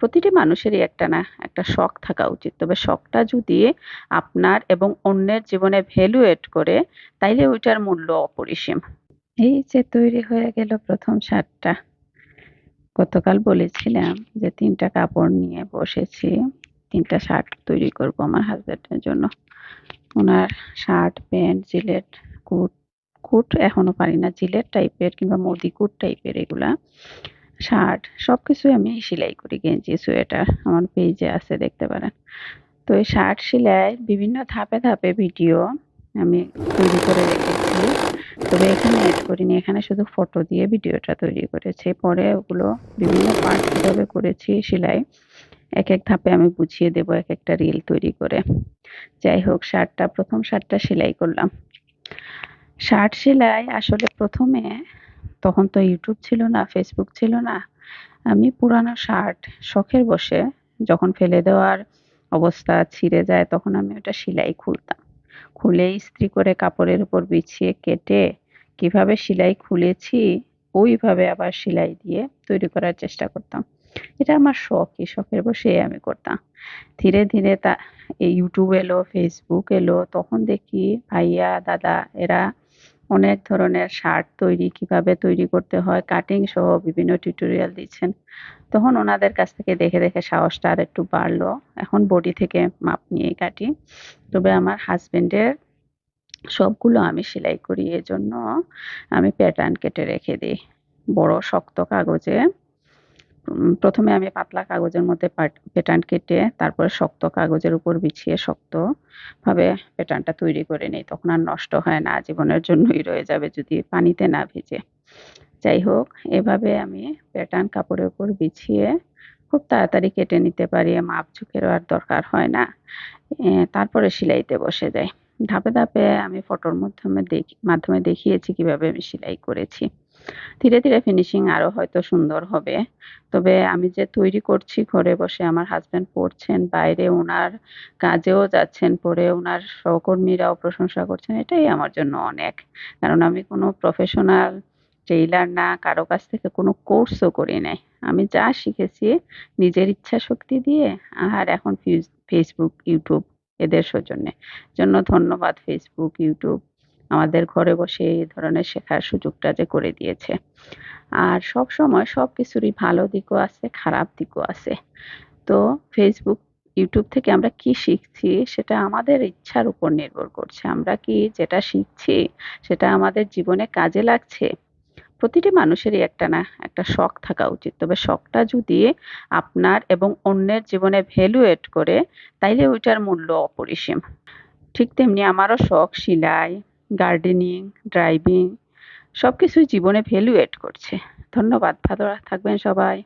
প্রতিটি মানুষেরই একটা না একটা শখ থাকা উচিত। তবে শখটা যদি আপনার এবং অন্যের জীবনে ভ্যালু এড করে, তাইলে ওইটার মূল্য অপরিসীম। এই যে তৈরি হয়ে গেল প্রথম শার্টটা। গতকাল বলেছিলাম যে ৩ টা কাপড় নিয়ে বসেছি। ৩ টা শার্ট তৈরি করব আমার হাসব্যান্ডের জন্য। উনার shirt, pant, gilet, coat, coat এখনো পারি না। জিলেট টাইপের কিংবা মোদি কোট টাইপের এগুলা। শার্ট সবকিছুই আমি সেলাই করি। গেঞ্জি, সোয়েটার আমার পেজে আছে, দেখতে পারেন। তো এই শার্ট সেলাই বিভিন্ন ধাপে ধাপে ভিডিও আমি তৈরি করে রেখেছি। তবে এখানে এড করিনি। এখানে শুধু ফটো দিয়ে ভিডিওটা তৈরি করেছি। পরে ওগুলো বিভিন্ন পার্ট কিভাবে করেছি সেলাই এক ধাপে আমি বুঝিয়ে দেব একেকটা রিল তৈরি করে। যাই হোক, প্রথম শার্টটা সেলাই করলাম। শার্ট সেলাই আসলে ১ম এ তখন তো ইউটিউব ছিল না, ফেসবুক ছিল না। আমি পুরানো শার্ট শখের বশে যখন ফেলে দেওয়ার অবস্থা, ছিঁড়ে যায়, তখন আমি ওটা সেলাই খুলতাম। খুলে ইস্ত্রি করে কাপড়ের উপর বিছিয়ে কেটে কিভাবে সেলাই খুলেছি ওইভাবে আবার সেলাই দিয়ে তৈরি করার চেষ্টা করতাম। এটা আমার শখ, এই শখের বশে আমি করতাম। ধীরে ধীরে এই ইউটিউব এলো, ফেসবুক এলো, তখন দেখি ভাইয়া, দাদা এরা অনেক ধরনের শার্ট কিভাবে তৈরি করতে হয় কাটিং সহ বিভিন্ন টিউটোরিয়াল দিচ্ছেন। তখন ওনাদের কাছ থেকে দেখে দেখে সাহসটা আরেকটু বাড়লো। এখন বডি থেকে মাপ নিয়েই কাটি। তবে আমার হাসব্যান্ডের সবগুলো আমি সেলাই করি। এজন্য আমি প্যাটার্ন কেটে রেখে দিই। বড় শক্ত কাগজে ১ম এ আমি পাতলা কাগজের মধ্যে প্যাটার্ন কেটে তারপরে শক্ত কাগজের উপর বিছিয়ে শক্তভাবে প্যাটার্নটা তৈরি করে নেই। তখন আর নষ্ট হয় না, আজীবনের জন্যই রয়ে যাবে যদি পানিতে না ভিজে। যাই হোক, এভাবে আমি প্যাটার্ন কাপড়ের উপর বিছিয়ে খুব তাড়াতাড়ি কেটে নিতে পারি। মাপ ঝুঁকেরও আর দরকার হয় না। তারপরে সেলাইতে বসে যাই। ধাপে ধাপে আমি ফটোর মাধ্যমে দেখিয়েছি কিভাবে আমি সেলাই করেছি। ধীরে ধীরে ফিনিশিং আরো হয়তো সুন্দর হবে। তবে আমি যে তৈরি করছি ঘরে বসে, আমার হাসব্যান্ড পড়ছেন, বাইরে উনার কাজেও যাচ্ছেন, পরে উনার সহকর্মীরাও প্রশংসা করছেন, এটাই আমার জন্য অনেক। কারণ আমি কোনো প্রফেশনাল টেইলার না, কারো কাছ থেকে কোনো কোর্সও করি নাই। আমি যা শিখেছি নিজের ইচ্ছা শক্তি দিয়ে। আর এখন ফেসবুক, ইউটিউব এদের সৌজন্যে। জন্য ধন্যবাদ ফেসবুক, ইউটিউব আমাদের ঘরে বসে এই ধরনের শেখার সুযোগটা যে করে দিয়েছে। আর সবসময় সবকিছুরই ভালো দিকও আছে, খারাপ দিকও আছে। তো ফেসবুক, ইউটিউব থেকে আমরা কি শিখছি সেটা আমাদের ইচ্ছার উপর নির্ভর করছে। আমরা কি যেটা শিখছি সেটা আমাদের জীবনে কাজে লাগছে? প্রতিটি মানুষেরই একটা না একটা শখ থাকা উচিত। তবে শখটা যদি আপনার এবং অন্যের জীবনে ভ্যালু এড করে, তাইলে ওইটার মূল্য অপরিসীম। ঠিক তেমনি আমারও শখ সেলাই, গার্ডেনিং, ড্রাইভিং সবকিছুই জীবনে ভ্যালু এড করছে। ধন্যবাদ। ভালো থাকবেন সবাই।